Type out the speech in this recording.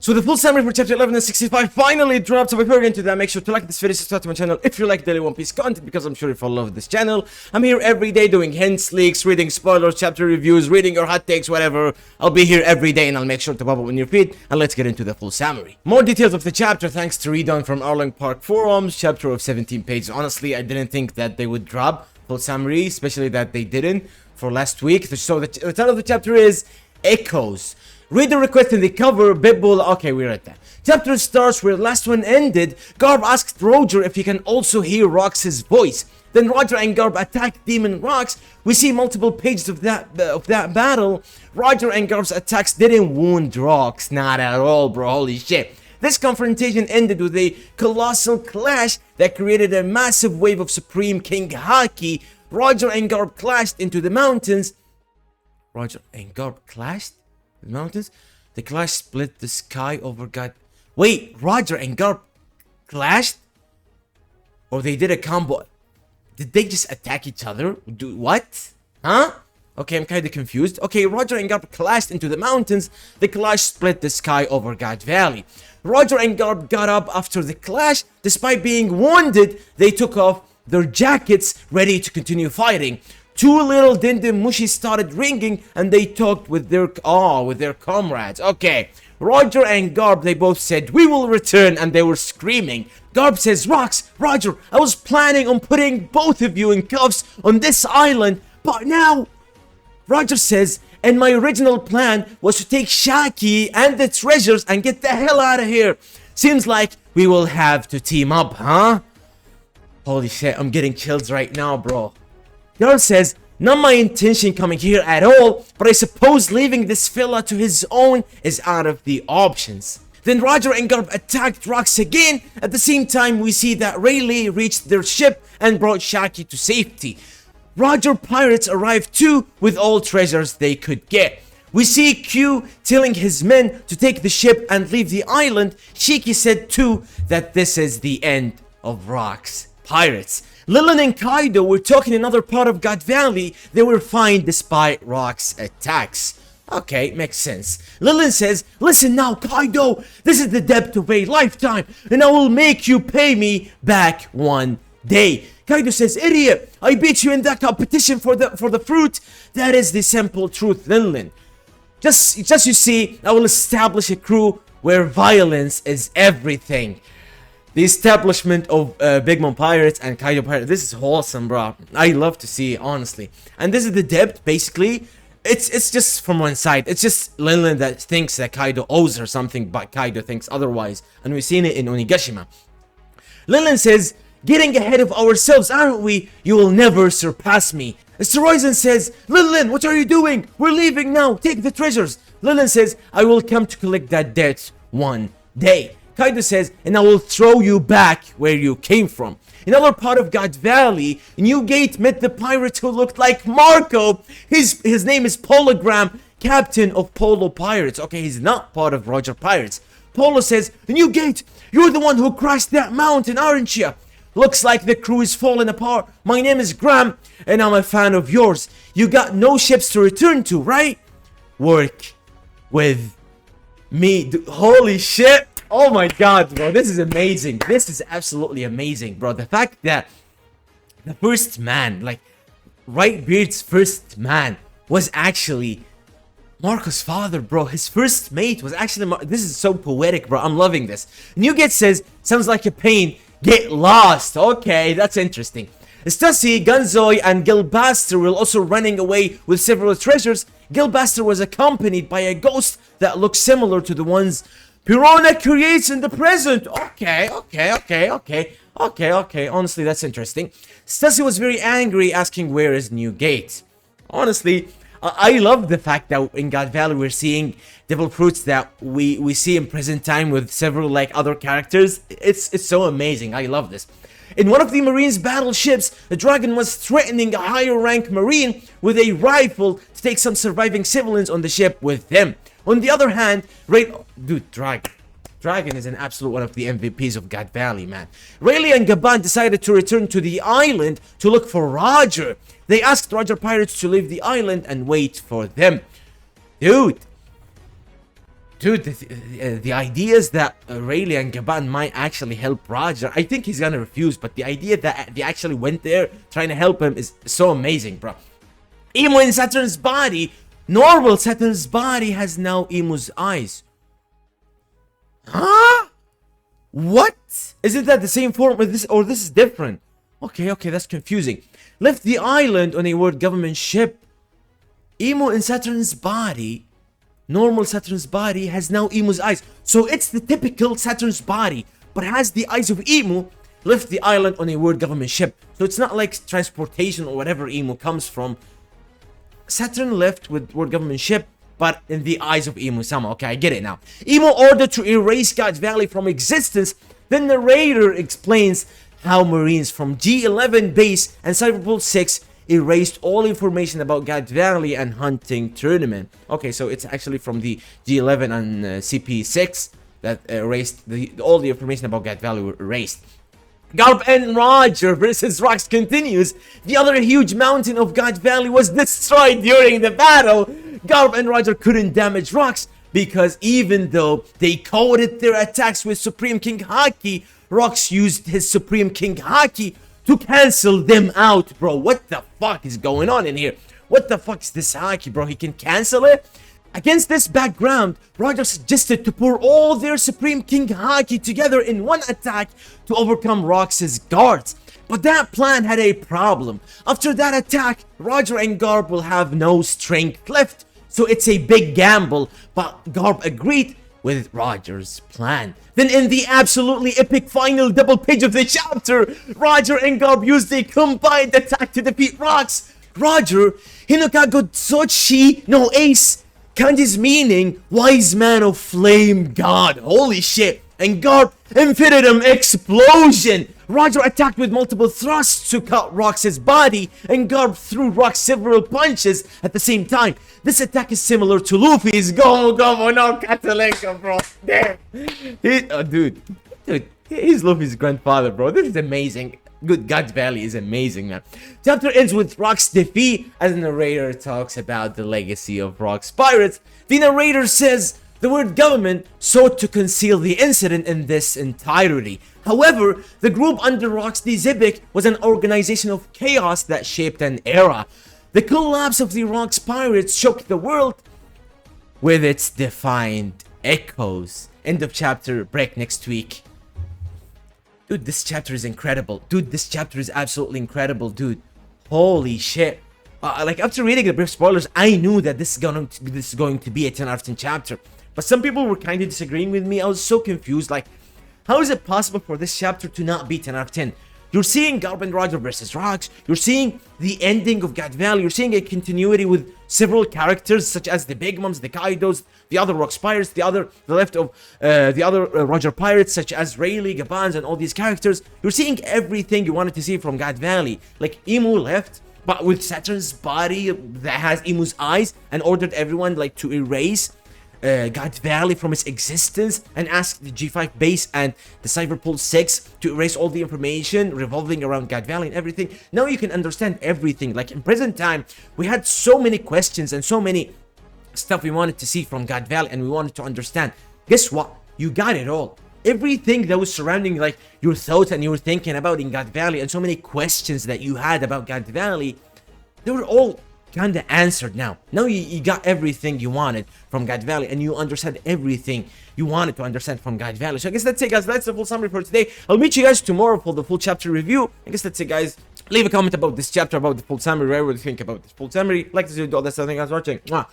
So the full summary for chapter 11 and 65 finally dropped. So before we get into that, make sure to like this video, subscribe to my channel if you like daily One Piece content, because I'm sure you fall in love with this channel. I'm here every day doing hints, leaks, reading spoilers, chapter reviews, reading your hot takes, whatever. I'll be here every day and I'll make sure to pop up on your feed. And let's get into the full summary. More details of the chapter thanks to Redon from Arlong Park forums. Chapter of 17 pages. Honestly, I didn't think that they would drop full summary, especially that they didn't for last week. So the title of the chapter is Echoes. Read the request in the cover, Bitbull. Okay, we read that. Chapter starts where the last one ended. Garp asked Roger if he can also hear Rox's voice. Then Roger and Garp attack Demon Rox. We see multiple pages of that battle. Roger and Garp's attacks didn't wound Rox, not at all, bro. Holy shit. This confrontation ended with a colossal clash that created a massive wave of Supreme King Haki. Roger and Garp clashed into the mountains. Roger and Garp clashed? The mountains? The clash split the sky over God. Wait, Roger and Garp clashed? Or they did a combo? Did they just attack each other? What? Huh? Okay, I'm kind of confused. Okay, Roger and Garp clashed into the mountains. The clash split the sky over God Valley. Roger and Garp got up after the clash. Despite being wounded, they took off their jackets, ready to continue fighting. Two little Dindin Mushi started ringing and they talked with their comrades. Okay, Roger and Garp, they both said, "We will return," and they were screaming. Garp says, Roger, I was planning on putting both of you in cuffs on this island, but now... Roger says, "And my original plan was to take Shaki and the treasures and get the hell out of here. Seems like we will have to team up, huh?" Holy shit, I'm getting chills right now, bro. Garp says, "Not my intention coming here at all, but I suppose leaving this fella to his own is out of the options." Then Roger and Garp attacked Rox again. At the same time, we see that Rayleigh reached their ship and brought Shaki to safety. Roger pirates arrived too with all treasures they could get. We see Q telling his men to take the ship and leave the island. Shiki said too that this is the end of Rox pirates. Lilin and Kaido were talking in another part of God Valley. They were fine despite Rox's attacks. Okay, makes sense. Lilin says, "Listen now, Kaido, this is the debt of a lifetime, and I will make you pay me back one day." Kaido says, "Idiot, I beat you in that competition for the fruit." That is the simple truth, Lilin. Just you see, I will establish a crew where violence is everything. The establishment of Big Mom Pirates and Kaido Pirates. This is wholesome, bro. I love to see it, honestly. And this is the debt, basically. It's just from one side. It's just Lilin that thinks that Kaido owes her something, but Kaido thinks otherwise. And we've seen it in Onigashima. Lilin says, "Getting ahead of ourselves, aren't we? You will never surpass me." Steroizen says, "Lilin, what are you doing? We're leaving now. Take the treasures." Lilin says, "I will come to collect that debt one day." Kaido says, "And I will throw you back where you came from." In another part of God Valley, Newgate met the pirate who looked like Marco. His name is Pologram, captain of Polo Pirates. Okay, he's not part of Roger Pirates. Polo says, "Newgate, you're the one who crashed that mountain, aren't you? Looks like the crew is falling apart. My name is Graham, and I'm a fan of yours. You got no ships to return to, right? Work with me." Holy shit. Oh my god, bro. This is amazing. This is absolutely amazing, bro. The fact that the first man, like Whitebeard's first man, was actually Marco's father, bro. His first mate was actually this is so poetic, bro. I'm loving this. Newgate says, "Sounds like a pain. Get lost." Okay, that's interesting. Stussy, Gunzoy, and Gilbaster were also running away with several treasures. Gilbaster was accompanied by a ghost that looks similar to the ones Pirona creates in the present. Okay. Honestly, that's interesting. Stussy was very angry, asking where is Newgate. Honestly, I love the fact that in God Valley we're seeing devil fruits that we see in present time with several like other characters. It's so amazing. I love this. In one of the Marines' battleships, the dragon was threatening a higher rank Marine with a rifle to take some surviving civilians on the ship with them. On the other hand, Dragon is an absolute one of the MVPs of God Valley, man. Rayleigh and Gaban decided to return to the island to look for Roger. They asked Roger Pirates to leave the island and wait for them. Dude, Dude, the ideas that Rayleigh and Gaban might actually help Roger, I think he's gonna refuse, but the idea that they actually went there trying to help him is so amazing, bro. Emu in Saturn's body, normal Saturn's body has now Emu's eyes. Huh? What? Isn't that the same form with this, or this is different? Okay, that's confusing. Left the island on a world government ship. Emu in Saturn's body, normal Saturn's body has now Emu's eyes. So it's the typical Saturn's body, but has the eyes of Emu. Left the island on a world government ship. So it's not like transportation or whatever Emu comes from. Saturn left with world government ship, but in the eyes of Emu sama. Okay, I get it now. Emu ordered to erase God Valley from existence. The narrator explains how Marines from G11 base and Cyberpol 6 erased all information about God Valley and hunting tournament. Okay, so it's actually from the G11 and CP6 that erased all the information about God Valley were erased. Garp and Roger versus Rox continues. The other huge mountain of God Valley was destroyed during the battle. Garp and Roger couldn't damage Rox because even though they coded their attacks with Supreme King Haki, Rox used his Supreme King Haki to cancel them out, bro. What the fuck is going on in here? What the fuck is this Haki, bro? He can cancel it? Against this background, Roger suggested to pour all their Supreme King Haki together in one attack to overcome Rox's guards. But that plan had a problem. After that attack, Roger and Garp will have no strength left, so it's a big gamble, but Garp agreed with Roger's plan. Then in the absolutely epic final double page of the chapter, Roger and Garp used a combined attack to defeat Rox. Roger, Hinokago Tsochi no Ace, Kanji's meaning, wise man of flame god, holy shit, and Garp, infinitum explosion. Roger attacked with multiple thrusts to cut Rox's body, and Garp threw Rox several punches at the same time. This attack is similar to Luffy's Go no Catalenka, bro. Damn. Dude, he's Luffy's grandfather, bro. This is amazing. Good God Valley is amazing, man. Chapter ends with Rox's defeat as the narrator talks about the legacy of Rox Pirates. The narrator says the word government sought to conceal the incident in this entirety. However, the group under Rox D. Zibik was an organization of chaos that shaped an era. The collapse of the Rox Pirates shook the world with its defined echoes. End of chapter, break next week. Dude, this chapter is incredible. Dude, this chapter is absolutely incredible, dude. Holy shit. Like, after reading the brief spoilers, I knew that this is going to be a 10 out of 10 chapter. But some people were kind of disagreeing with me. I was so confused. Like, how is it possible for this chapter to not be 10 out of 10? You're seeing Garp and Roger versus Rox. You're seeing the ending of God Valley. You're seeing a continuity with several characters such as the Big Moms, the Kaidos, the other Rox Pirates, the other Roger Pirates such as Rayleigh, Gabans, and all these characters. You're seeing everything you wanted to see from God Valley. Like, Emu left, but with Saturn's body that has Emu's eyes, and ordered everyone like to erase God Valley from its existence, and asked the G5 base and the Cyberpol 6 to erase all the information revolving around God Valley and everything. Now you can understand everything. Like, in present time, we had so many questions and so many stuff we wanted to see from God Valley, and we wanted to understand. Guess what? You got it all. Everything that was surrounding like your thoughts and you were thinking about in God Valley, and so many questions that you had about God Valley, they were all kind of answered now. Now you got everything you wanted from God Valley, and you understand everything you wanted to understand from God Valley. So I guess that's it, guys. That's the full summary for today. I'll meet you guys tomorrow for the full chapter review. I guess that's it, guys. Leave a comment about this chapter, about the full summary, whatever you think about this full summary. Like this video, that's everything, guys, watching. Mwah.